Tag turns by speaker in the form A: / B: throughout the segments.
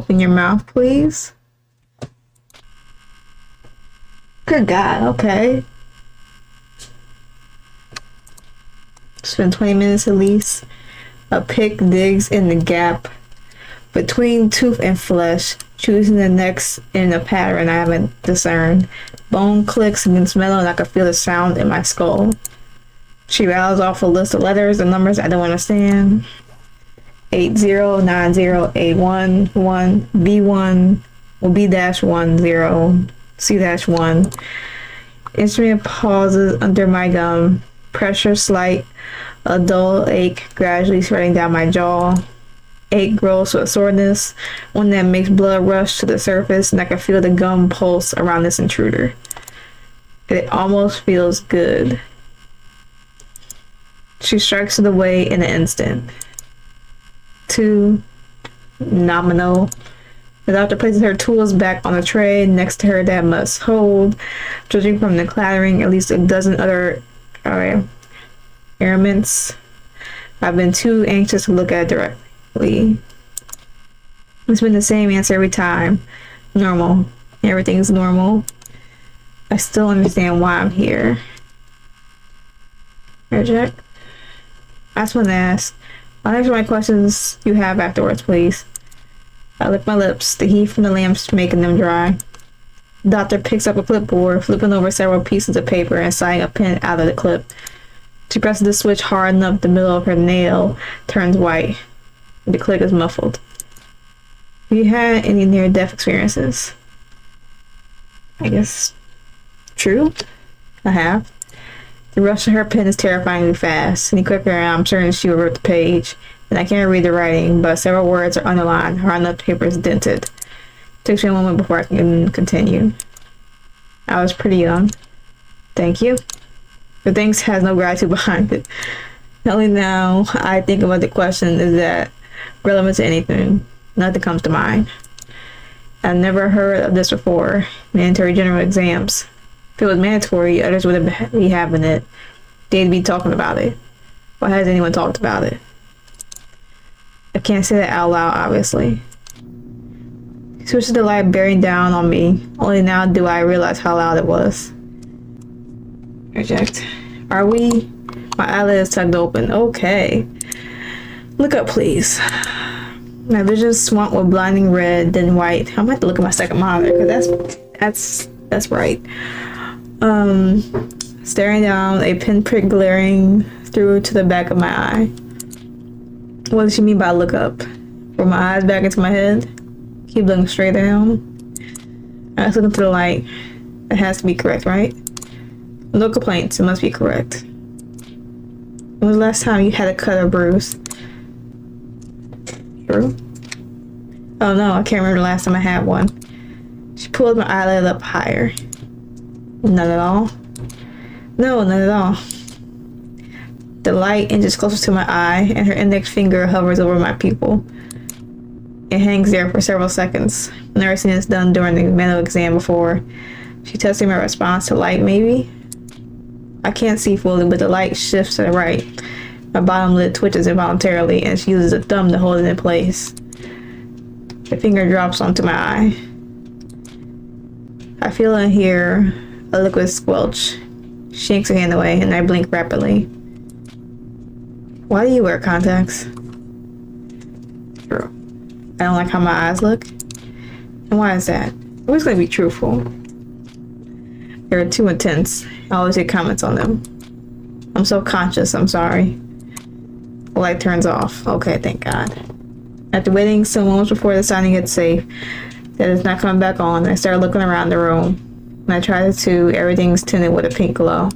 A: open your mouth, please? Good God, okay. Spend 20 minutes at least. A pick digs in the gap between tooth and flesh, choosing the next in a pattern I haven't discerned. Bone clicks against metal and I can feel the sound in my skull. She rattles off a list of letters and numbers I don't understand. 809081 B1 will B-10 C-1. Instrument pauses under my gum. Pressure slight. A dull ache gradually spreading down my jaw. Ache grows to a soreness, one that makes blood rush to the surface, and I can feel the gum pulse around this intruder. It almost feels good. She strikes it away in an instant. 2. Nominal. The doctor places her tools back on the tray next to her that must hold. Judging from the clattering, at least a dozen other ailments. I've been too anxious to look at it directly. It's been the same answer every time. Normal. Everything's normal. I still understand why I'm here. Reject. I just want to ask. I'll answer my questions you have afterwards, please. I lick my lips, the heat from the lamps making them dry. The doctor picks up a clipboard, flipping over several pieces of paper and sliding a pen out of the clip. She presses the switch hard enough the middle of her nail turns white. The click is muffled. Have you had any near-death experiences? I guess. True. I have. The rush of her pen is terrifyingly fast. Any quicker and I'm certain she will rip the page. And I can't read the writing, but several words are underlined, hard enough the paper is dented. It takes me a moment before I can continue. I was pretty young. Thank you. The thanks has no gratitude behind it. Only now I think about the question, is that relevant to anything? Nothing comes to mind. I've never heard of this before. Mandatory general exams. If it was mandatory, others would be having it. They'd be talking about it. Why has anyone talked about it? I can't say that out loud, obviously. Switches the light bearing down on me. Only now do I realize how loud it was. Reject. Are we? My eyelid is tugged open. Okay. Look up, please. My vision swamped with blinding red, then white. I'm gonna have to look at my second monitor because that's right. Staring down, a pinprick glaring through to the back of my eye. What does she mean by look up? Roll my eyes back into my head. Keep looking straight down. I was looking to the light. It has to be correct, right? No complaints. It must be correct. When was the last time you had a cut or bruise? True. Oh no, I can't remember the last time I had one. She pulled my eyelid up higher. None at all. No, none at all. The light inches closer to my eye, and her index finger hovers over my pupil. It hangs there for several seconds. I've never seen this done during the mental exam before. She testing my response to light, maybe? I can't see fully, but the light shifts to the right. My bottom lid twitches involuntarily, and she uses a thumb to hold it in place. The finger drops onto my eye. I feel and hear a liquid squelch. She yanks her hand away, and I blink rapidly. Why do you wear contacts? True. I don't like how my eyes look. And why is that? I'm just gonna be truthful. They're too intense. I always get comments on them. I'm so conscious, I'm sorry. The light turns off. Okay, thank God. After waiting some moments before deciding it's safe, that it's not coming back on, I started looking around the room. When I tried to, everything's tinted with a pink glow.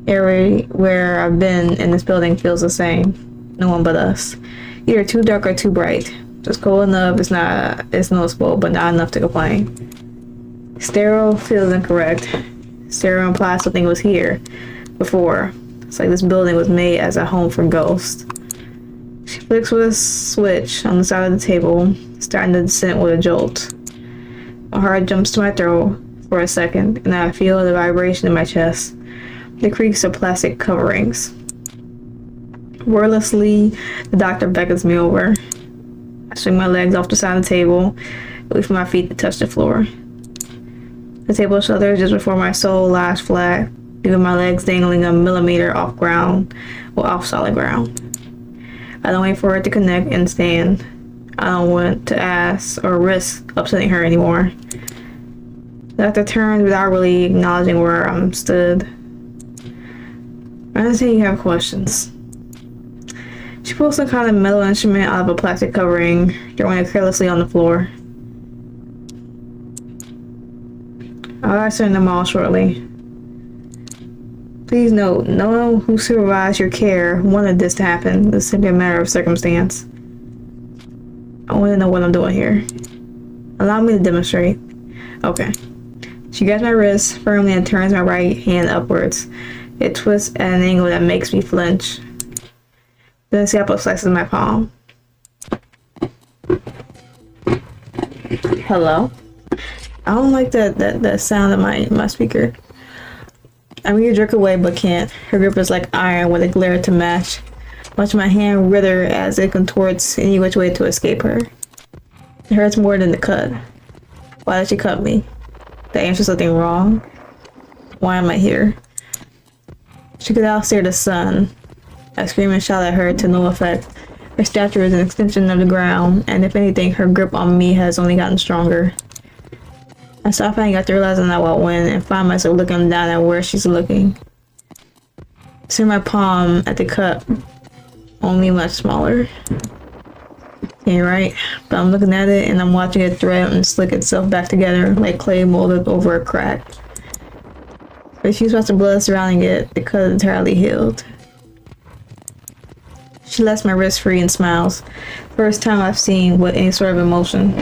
A: Everywhere I've been in this building feels the same. No one but us. Either too dark or too bright. Just cold enough, it's noticeable, but not enough to complain. Sterile feels incorrect. Sterile implies something was here before. It's like this building was made as a home for ghosts. She flicks with a switch on the side of the table, starting to descend with a jolt. My heart jumps to my throat for a second, and I feel the vibration in my chest. The creaks of plastic coverings. Wordlessly, the doctor beckons me over. I swing my legs off the side of the table, wait for my feet to touch the floor. The table shudders just before my soul lies flat, leaving my legs dangling a millimeter off ground, or off solid ground. I don't wait for it to connect and stand. I don't want to ask or risk upsetting her anymore. I have to turn without really acknowledging where I'm stood. I understand you have questions. She pulls some kind of metal instrument out of a plastic covering, throwing it carelessly on the floor. I'll answer them all shortly. Please note, no one who supervised your care wanted this to happen. This is simply a matter of circumstance. I want to know what I'm doing here. Allow me to demonstrate. Okay. She grabs my wrist firmly and turns my right hand upwards. It twists at an angle that makes me flinch. Then the scalpel slices my palm. Hello? I don't like that sound of my speaker. I mean, you jerk away but can't. Her grip is like iron with a glare to match. Watch my hand writher as it contorts any which way to escape her. It hurts more than the cut. Why did she cut me? Did I answer something wrong? Why am I here? She could outstare the sun. I screamed and shot at her to no effect. Her stature is an extension of the ground, and if anything, her grip on me has only gotten stronger. I stop fighting after realizing I won't win and find myself looking down at where she's looking. See my palm at the cut, only much smaller. You're right, but I'm looking at it and I'm watching it thread and slick itself back together like clay molded over a crack. But a few spots of blood surrounding it, the cut is entirely healed. She lets my wrist free and smiles. First time I've seen with any sort of emotion.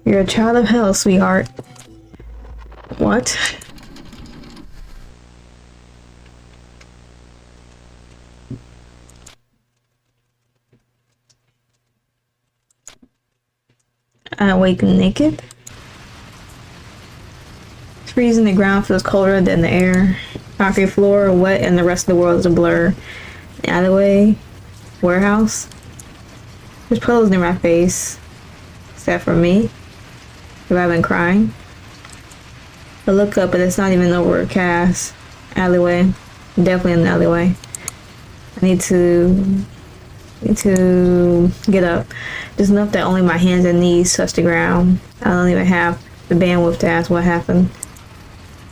A: You're a child of hell, sweetheart. What? I awaken naked. It's freezing, the ground feels colder than the air. Concrete floor, wet, and the rest of the world is a blur. The alleyway, warehouse. There's puddles near my face. Except for me. Have I been crying? I look up, but it's not even overcast. Alleyway. Definitely in the alleyway. I need to get up. Just enough that only my hands and knees touch the ground. I don't even have the bandwidth to ask what happened.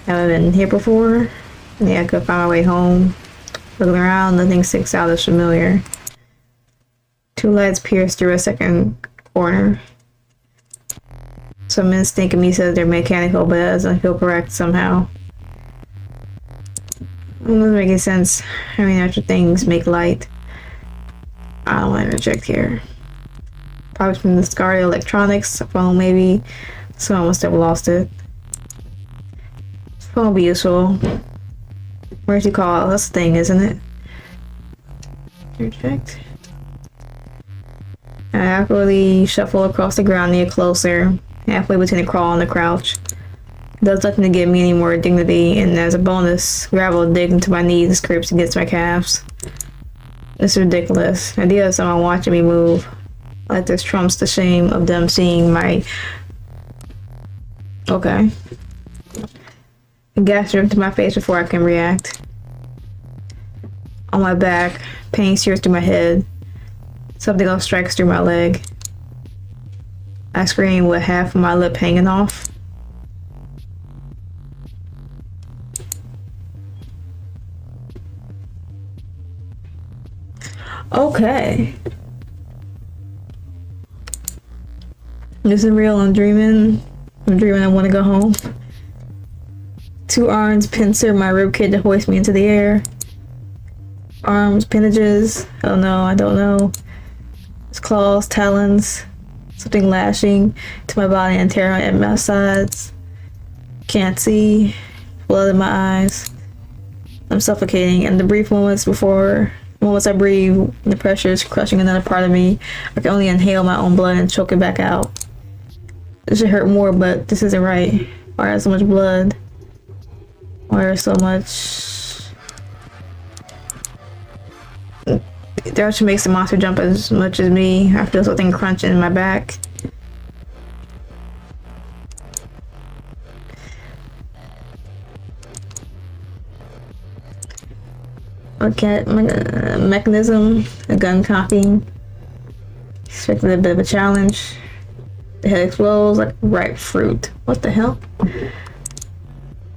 A: Have I been here before? Yeah, I could find my way home. Looking around, nothing sticks out as familiar. Two lights pierce through a second corner. Some instinct in me says they're mechanical, but it doesn't feel correct somehow. It doesn't make any sense. I mean, after things make light. I don't want to interject here. Probably from the discarded electronics, a phone maybe. Someone must have lost it. This phone will be useful. Where's you call? That's the thing, isn't it? Interject. I awkwardly shuffle across the ground near closer, halfway between the crawl and the crouch. It does nothing to give me any more dignity, and as a bonus, gravel digs into my knees and scrapes against my calves. It's ridiculous. The idea of someone watching me move. Like this trumps the shame of them seeing my... Okay. Gas dripped to my face before I can react. On my back, pain sears through my head. Something else strikes through my leg. I scream with half of my lip hanging off. Okay. This is real. I'm dreaming I want to go home. Two arms pincer my ribcage to hoist me into the air. Arms, appendages. Oh no, I don't know. It's claws, talons. Something lashing to my body and tearing at my sides. Can't see. Blood in my eyes. I'm suffocating, and the brief moments I breathe, the pressure is crushing another part of me. I can only inhale my own blood and choke it back out. This should hurt more, but this isn't right. Why there's so much blood? Why there's so much... That makes the monster jump as much as me. I feel something crunching in my back. Okay, mechanism, a gun cocking. Expected a bit of a challenge. The head explodes like ripe fruit. What the hell?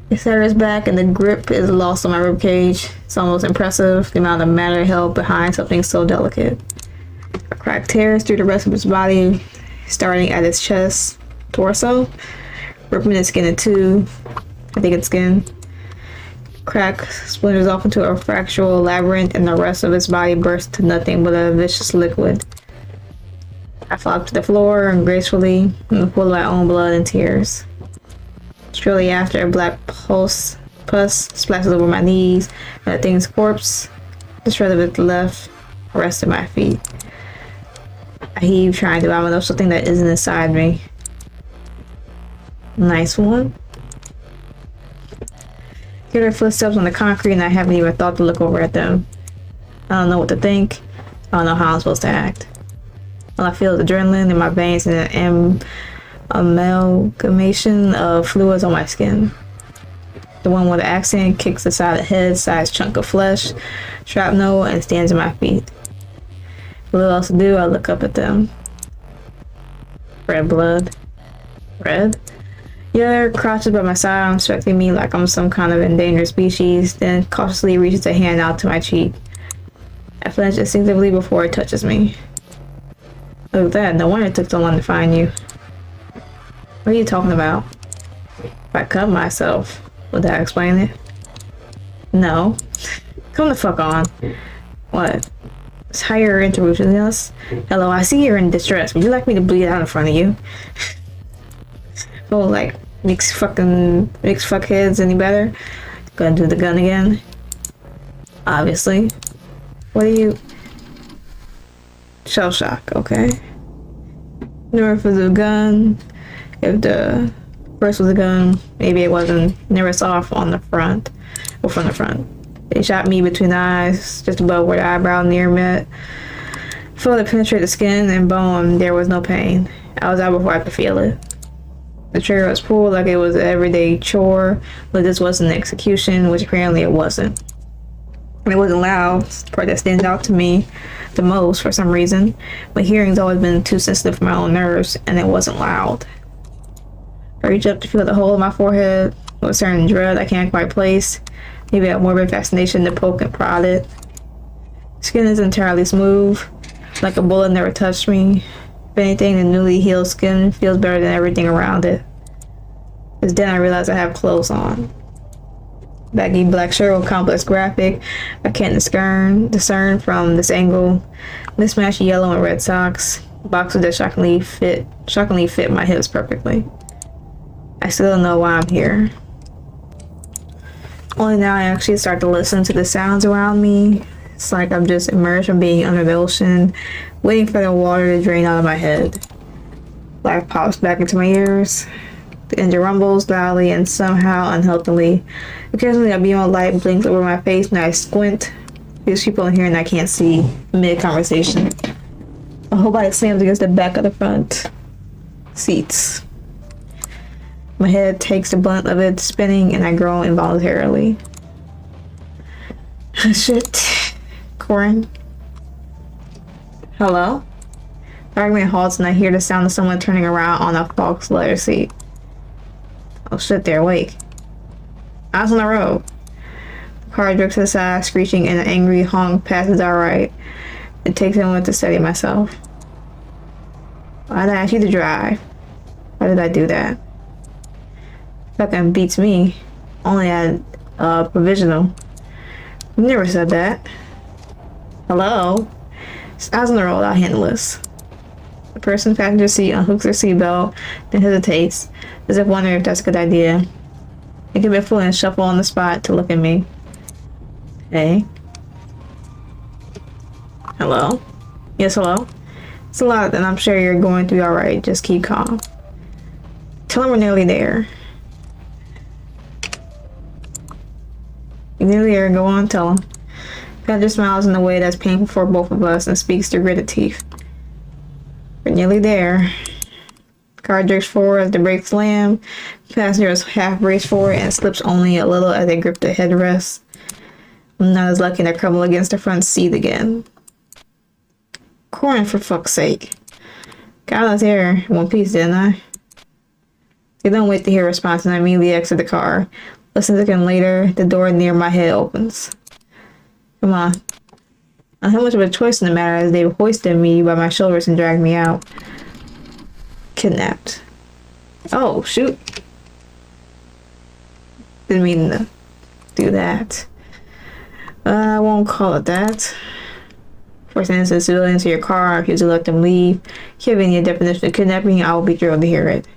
A: The center is back and the grip is lost on my ribcage. It's almost impressive, the amount of matter held behind something so delicate. A crack tears through the rest of his body, starting at his chest, torso, ripping his skin in two. I think it's skin. Crack splinters off into a fractal labyrinth and the rest of his body bursts to nothing but a vicious liquid. I flop to the floor and gracefully in the pool of my own blood and tears. Shortly after, a black pus splashes over my knees and the thing's corpse, the shred of its left, rests at my feet. I heave, trying to vomit up something that isn't inside me. Nice one. Hear their footsteps on the concrete and I haven't even thought to look over at them. I don't know what to think. I don't know how I'm supposed to act. All I feel is adrenaline in my veins and an amalgamation of fluids on my skin. The one with the accent kicks aside a head-sized chunk of flesh, shrapnel, and stands at my feet. With little else to do, I look up at them. Red blood. Red? The other crouches by my side, inspecting me like I'm some kind of endangered species, then cautiously reaches a hand out to my cheek. I flinch instinctively before it touches me. Look at that, no wonder it took so long to find you. What are you talking about? If I cut myself, would that explain it? No. Come the fuck on. What? It's higher interruption than us. Hello, I see you're in distress. Would you like me to bleed out in front of you? Oh, like, makes fuckheads any better? Gonna do the gun again. Obviously. What are you? Shell shock, okay. Nerve for the gun. If the first was a gun, maybe it wasn't. Never saw off on the front. Or from the front. They shot me between the eyes, just above where the eyebrow near met. Felt it penetrate the skin and bone. There was no pain. I was out before I could feel it. The trigger was pulled like it was an everyday chore, but this wasn't an execution, which apparently it wasn't. And it wasn't loud. It's the part that stands out to me the most for some reason. My hearing's always been too sensitive for my own nerves, and it wasn't loud. I reach up to feel the hole in my forehead with a certain dread I can't quite place. Maybe a morbid fascination to poke and prod it. Skin is entirely smooth, like a bullet never touched me. If anything, the newly healed skin feels better than everything around it. It's then I realize I have clothes on. Baggy black shirt with complex graphic I can't discern from this angle. Mismatched yellow and red socks. Boxers that shockingly fit my hips perfectly. I still don't know why I'm here. Only now I actually start to listen to the sounds around me. It's like I'm just immersed from being under the ocean, waiting for the water to drain out of my head. Life pops back into my ears. The engine rumbles loudly and somehow unhealthily. Occasionally a beam of light blinks over my face and I squint. There's people in here and I can't see mid-conversation. My whole body slams against the back of the front seats. My head takes the brunt of it spinning and I groan involuntarily. Shit. Corin. Hello? The argument halts and I hear the sound of someone turning around on a Fox leather seat. Oh shit, they're awake. Eyes on the road. The car drifts to the side, screeching, and an angry honk passes our right. It takes a moment to steady myself. Why did I ask you to drive? Why did I do that? Fucking beats me. Only had provisional. You never said that. Hello? Eyes on the road, I'll handle this. The person in the passenger seat unhooks their seatbelt, then hesitates, as if wondering if that's a good idea. They give it a foot and shuffle on the spot to look at me. Hey. Hello? Yes, hello? It's a lot, and I'm sure you're going to be alright. Just keep calm. Tell them we're nearly there. You're nearly there. Go on, tell them. Got just smiles in a way that's painful for both of us and speaks through gritted teeth. We're nearly there. Car jerks forward as the brakes slam. Passengers half brace forward and slips only a little as they grip the headrest. I'm not as lucky to crumble against the front seat again. Corin, for fuck's sake. Got us here in one piece, didn't I? They don't wait to hear a response and I immediately exit the car. Less than a second later, the door near my head opens. Come on. I don't have much of a choice in the matter as they hoisted me by my shoulders and dragged me out. Kidnapped. Oh, shoot. Didn't mean to do that. I won't call it that. Force innocent civilians to your car, refuse to let them leave. Given your definition of kidnapping, I will be thrilled to hear it.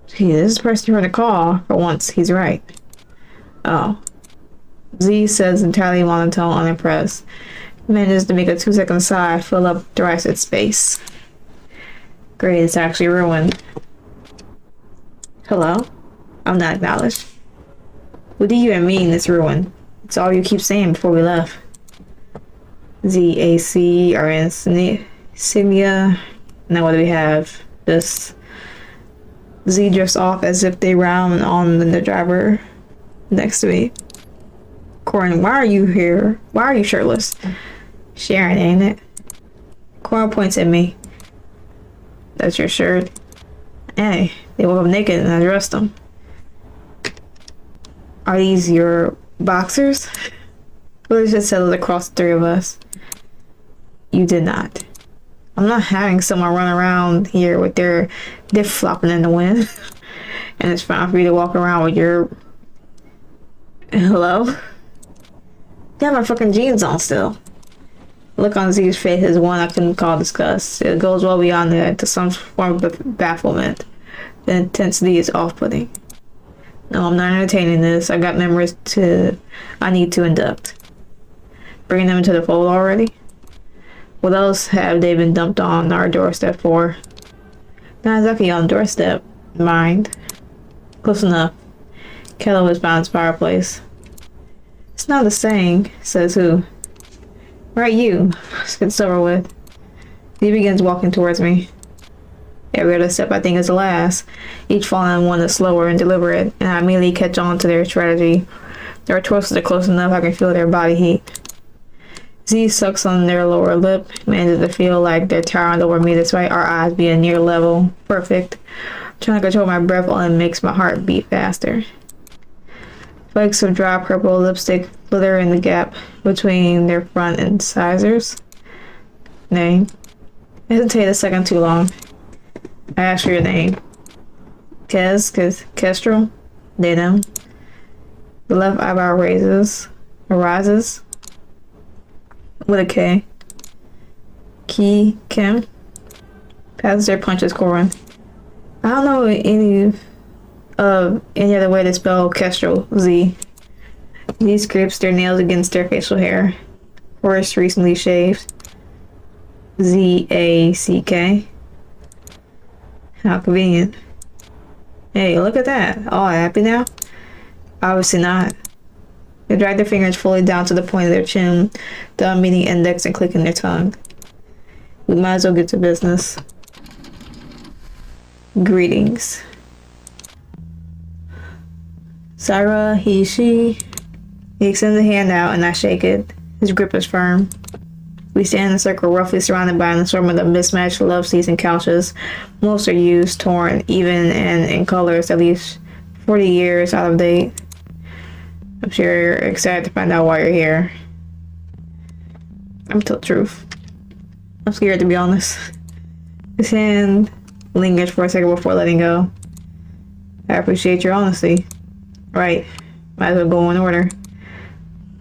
A: Gee, this is the person you're going to call. For once, he's right. Oh. Z says entirely monotone, unimpressed. Manages to make a 2-second sigh, fill up the rest of space. Great, it's actually ruined. Hello? I'm not acknowledged. What do you mean it's ruined? It's all you keep saying before we left. ZAC are insignia. Now what do we have? This Z drifts off as if they round on the driver next to me. Corin, why are you here? Why are you shirtless? Sharon, ain't it? Corin points at me. That's your shirt. Hey, they woke up naked and I dressed them. Are these your boxers? Well, just settled across the three of us. You did not. I'm not having someone run around here with their flopping in the wind. And it's fine for you to walk around with your... Hello? You have my fucking jeans on still. The look on Z's face is one I couldn't call disgust. It goes well beyond that to some form of bafflement. The intensity is off-putting. No, I'm not entertaining this. I got members I need to induct. Bringing them into the fold already? What else have they been dumped on our doorstep for? Not exactly on doorstep, mind. Close enough. Kettle is by his fireplace. It's not the saying, says who? Right, you. Let's get this over with. He begins walking towards me. Every other step I think is the last, each falling one is slower and deliberate, and I immediately catch on to their strategy. Their torsos are close enough I can feel their body heat. Z sucks on their lower lip, manages to feel like they're towering over me despite our eyes being near level. Perfect. Trying to control my breath only makes my heart beat faster. Flakes of dry purple lipstick glitter in the gap between their front incisors. Name. Hesitate a second too long. I asked for your name. Kestrel? They know. The left eyebrow arises. With a K. Kim. Passenger punches Corin. I don't know any other way to spell Kestrel. Z. These scrapes their nails against their facial hair. Coris recently shaved. ZACK. How convenient. Hey, look at that. All happy now? Obviously not. They drag their fingers fully down to the point of their chin, thumb meeting index and clicking their tongue. We might as well get to business. Greetings. Syra, he, she. He extends a hand out and I shake it. His grip is firm. We stand in a circle roughly surrounded by an assortment of mismatched love seats and couches. Most are used, torn, even, and in colors at least 40 years out of date. I'm sure you're excited to find out why you're here. I'm telling the truth. I'm scared, to be honest. His hand lingers for a second before letting go. I appreciate your honesty. Right. Might as well go in order.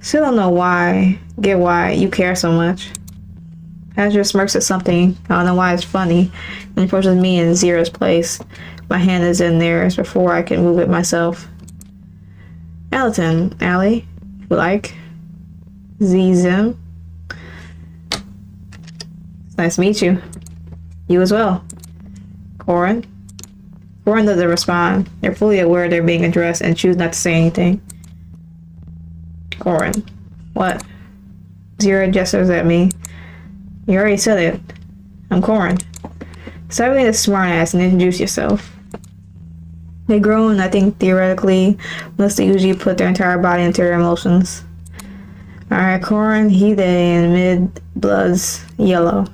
A: Still don't know why you care so much. Azure smirks at something. I don't know why it's funny. And approaches me in Zera's place. My hand is in theirs before I can move it myself. Alton, Allie, you like? Zim. It's nice to meet you. You as well. Corin. Corin doesn't respond. They're fully aware they're being addressed and choose not to say anything. Corin. What? Zero gestures at me. You already said it. I'm Corin. Stop being a smartass and introduce yourself. They groan, I think, theoretically, unless they usually put their entire body into their emotions. Alright, Corin, he, they, and mid-blood's yellow.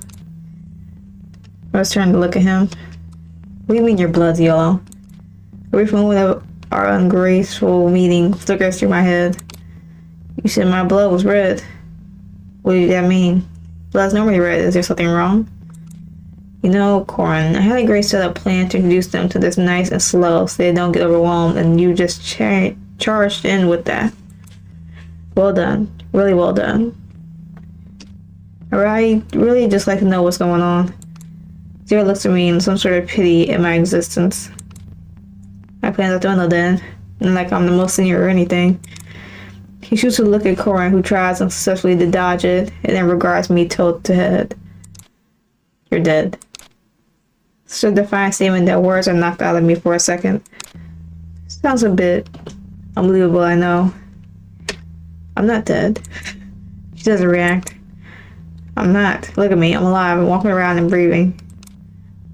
A: I was trying to look at him. What do you mean your blood's yellow? Every moment of our ungraceful meeting flickers through my head. You said my blood was red. What did that mean? Blood's normally red. Is there something wrong? You know, Corin, I had a great setup plan to introduce them to this nice and slow so they don't get overwhelmed, and you just charged in with that. Well done. Really well done. I really just like to know what's going on. Zero looks at me in some sort of pity at my existence. My plans out the window then, and like I'm the most senior or anything. He shoots a look at Corin, who tries unsuccessfully to dodge it, and then regards me toe to head. You're dead. Such a defiant statement that words are knocked out of me for a second. Sounds a bit unbelievable, I know. I'm not dead. She doesn't react. I'm not. Look at me, I'm alive, I'm walking around and breathing.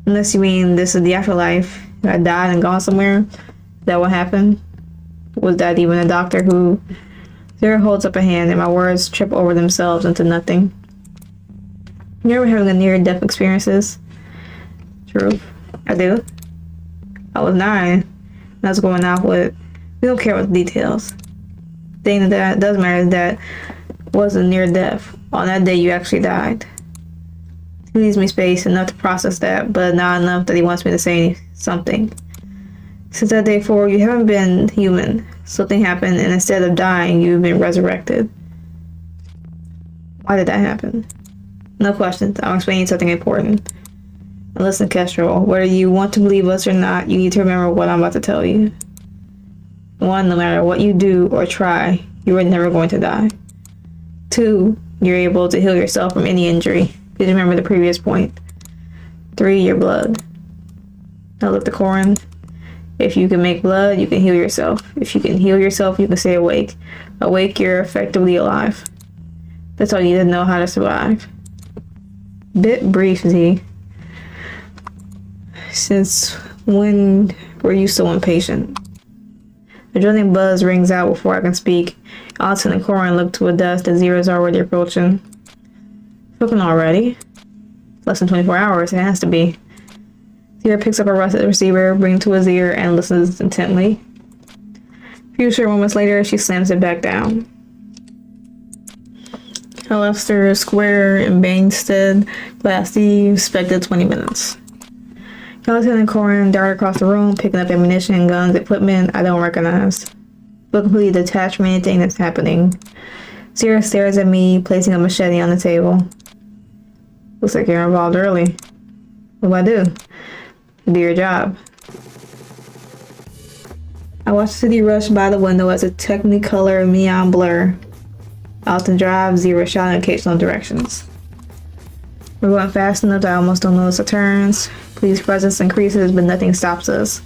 A: Unless you mean this is the afterlife. I died and gone somewhere. Is that what happened? Was that even a doctor who... Zero holds up a hand and my words trip over themselves into nothing. You ever having a near-death experiences? True. I do. I was 9. And I was going out with... We don't care about the details. The thing that does matter is that it wasn't near-death. On that day you actually died. He leaves me space enough to process that, but not enough that he wants me to say something. Since that day forward, you haven't been human. Something happened, and instead of dying, you've been resurrected. Why did that happen? No questions. I'm explaining something important. And listen, Kestrel, whether you want to believe us or not, you need to remember what I'm about to tell you. 1, no matter what you do or try, you are never going to die. 2, you're able to heal yourself from any injury. Please remember the previous point. 3, your blood. Now look to Corin. If you can make blood, you can heal yourself. If you can heal yourself, you can stay awake. Awake, you're effectively alive. That's all you need to know how to survive. Bit brief, Z. Since when were you so impatient? A drilling buzz rings out before I can speak. Alton and Corin look to a desk that Zero's already approaching. Spoken already? Less than 24 hours, it has to be. Zero picks up a rusted receiver, brings it to his ear, and listens intently. A few short moments later, she slams it back down. Halzyon Square in Bainstead, Class D, expected 20 minutes. Halzyon and Corin dart across the room, picking up ammunition, guns, equipment I don't recognize. But completely detached from anything that's happening. Zero stares at me, placing a machete on the table. Looks like you're involved early. What do I do? Do your job. I watch the city rush by the window as a technicolor neon blur. Alton drives, Zero shouting occasional directions. We're going fast enough that I almost don't notice the turns. Police presence increases, but nothing stops us.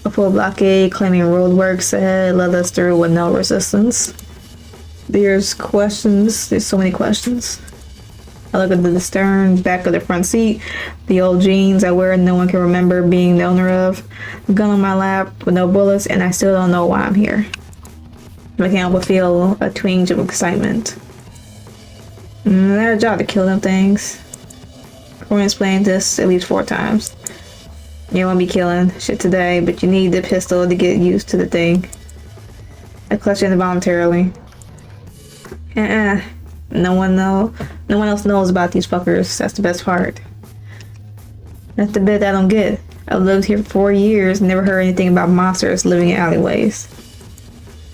A: A full blockade claiming roadworks ahead led us through with no resistance. There's questions. There's so many questions. I look at the stern, back of the front seat, the old jeans I wear no one can remember being the owner of, the gun on my lap with no bullets, and I still don't know why I'm here. I can't help but feel a twinge of excitement. Their job to kill them things. Corin explained this at least 4 times. You won't be killing shit today, but you need the pistol to get used to the thing. I clutched it involuntarily. No one else knows about these fuckers. That's the best part. That's the bit I don't get. I've lived here for 4 years and never heard anything about monsters living in alleyways.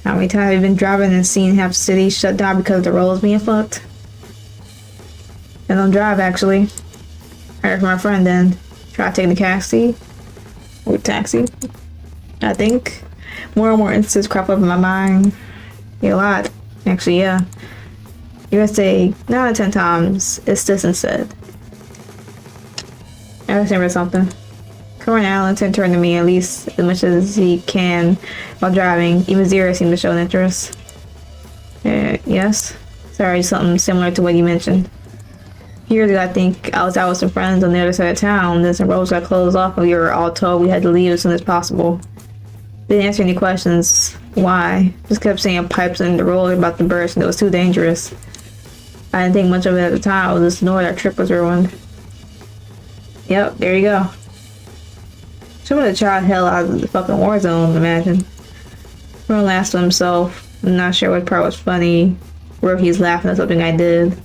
A: How many times have you been driving and seen half the city shut down because of the roads being fucked? I don't drive, actually. I heard from my friend then. Try taking the taxi. Or taxi. I think. More and more instances crop up in my mind. Yeah, a lot. Actually, yeah. You're gonna say 9 out of 10 times it's this instead. I was remember something. Corin Allen turned to me at least as much as he can while driving. Even Zero seemed to show an interest. Yes? Is Sorry, something similar to what you mentioned. Years ago, I think I was out with some friends on the other side of town. Then some roads got closed off, and we were all told we had to leave as soon as possible. Didn't answer any questions. Why? Just kept saying pipes in the road about the burst, and it was too dangerous. I didn't think much of it at the time. I was just annoyed our trip was ruined. Yep, there you go. Someone had tried hell out of the fucking war zone, imagine. Ron laughed to himself. I'm not sure what part was funny, or if he's laughing at something I did.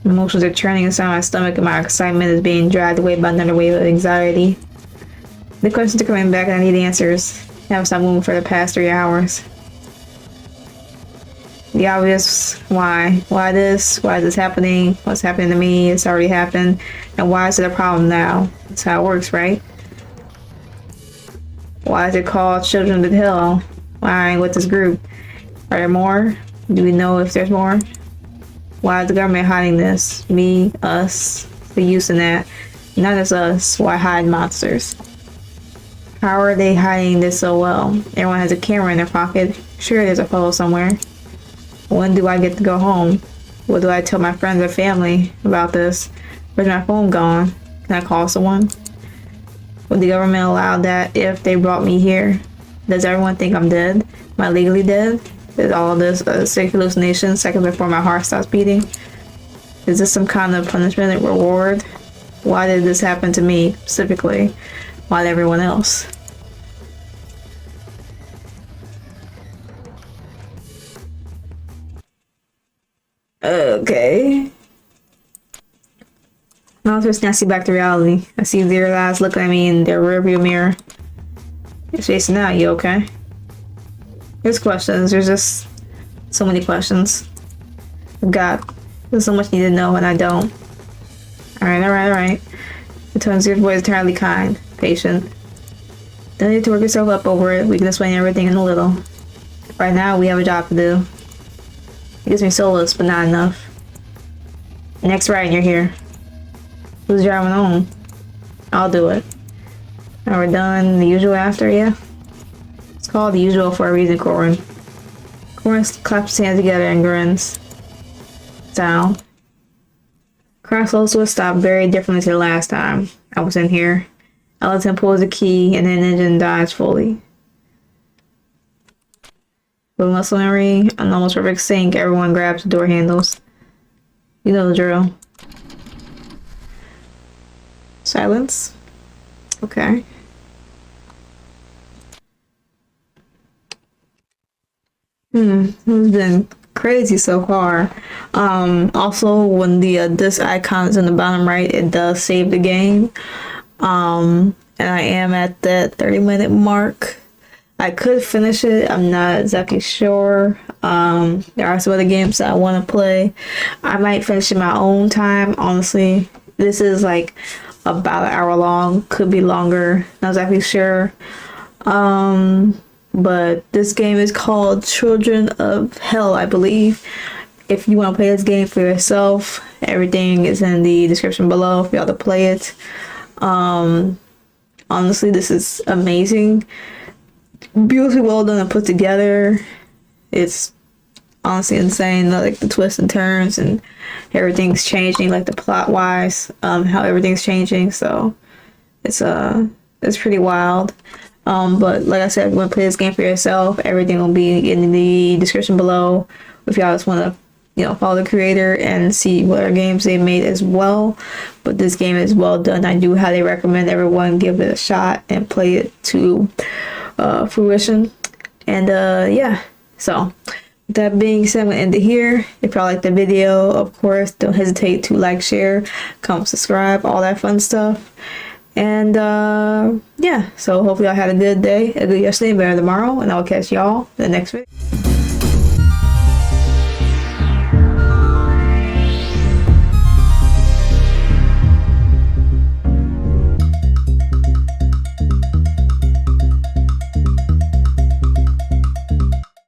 A: Emotions are churning inside my stomach, and my excitement is being dragged away by another wave of anxiety. The questions are coming back, and I need answers. I haven't stopped moving for the past 3 hours. The obvious why. Why this? Why is this happening? What's happening to me? It's already happened. And why is it a problem now? That's how it works, right? Why is it called Children of Hell? Why with this group? Are there more? Do we know if there's more? Why is the government hiding this? Me, us, the use in that. Not just us. Why hide monsters? How are they hiding this so well? Everyone has a camera in their pocket. Sure, there's a photo somewhere. When do I get to go home? What do I tell my friends or family about this? Where's my phone gone? Can I call someone? Would the government allow that if they brought me here? Does everyone think I'm dead? Am I legally dead? Is all of this a sick hallucination seconds before my heart stops beating? Is this some kind of punishment or reward? Why did this happen to me specifically? Why to everyone else? Okay. Now I'm just nasty back to reality. I see their eyes looking at me in their rearview mirror. It's Jason out, you okay? There's questions. There's just so many questions. There's so much you need to know and I don't. Alright. The tone's your voice is entirely kind, patient. Don't need to work yourself up over it. We can explain everything in a little. Right now, we have a job to do. It gives me solace, but not enough. Next ride, and you're here. Who's driving home? I'll do it. Are we done? The usual after, yeah? It's called the usual for a reason, Corin. Corin claps his hands together and grins. Down. Car slows to a stop very differently to the last time I was in here. Ellington pulls the key and then the engine dies fully. With muscle memory, an almost perfect sync, everyone grabs the door handles. You know the drill. Silence. Okay. It's been crazy so far. Also, when the disc icon is in the bottom right, it does save the game. And I am at that 30-minute mark. I could finish it. I'm not exactly sure. There are some other games that I want to play. I might finish in my own time. Honestly, this is like about an hour long. Could be longer. Not exactly sure. But this game is called Children of Hell, I believe. If you want to play this game for yourself, everything is in the description below for y'all to play it. Honestly, this is amazing. Beautifully well done and put together. It's honestly insane, like the twists and turns and everything's changing, like the plot wise, how everything's changing. So it's pretty wild. But like I said, if you want to play this game for yourself, everything will be in the description below. If y'all just want to, follow the creator and see what other games they made as well. But this game is well done. I do highly recommend everyone give it a shot and play it to fruition. And yeah, so with that being said, I'm gonna end it here. If y'all like the video, of course, don't hesitate to like, share, comment, subscribe, all that fun stuff. And yeah, so hopefully y'all had a good day, a good yesterday, better tomorrow, and I'll catch y'all in the next video.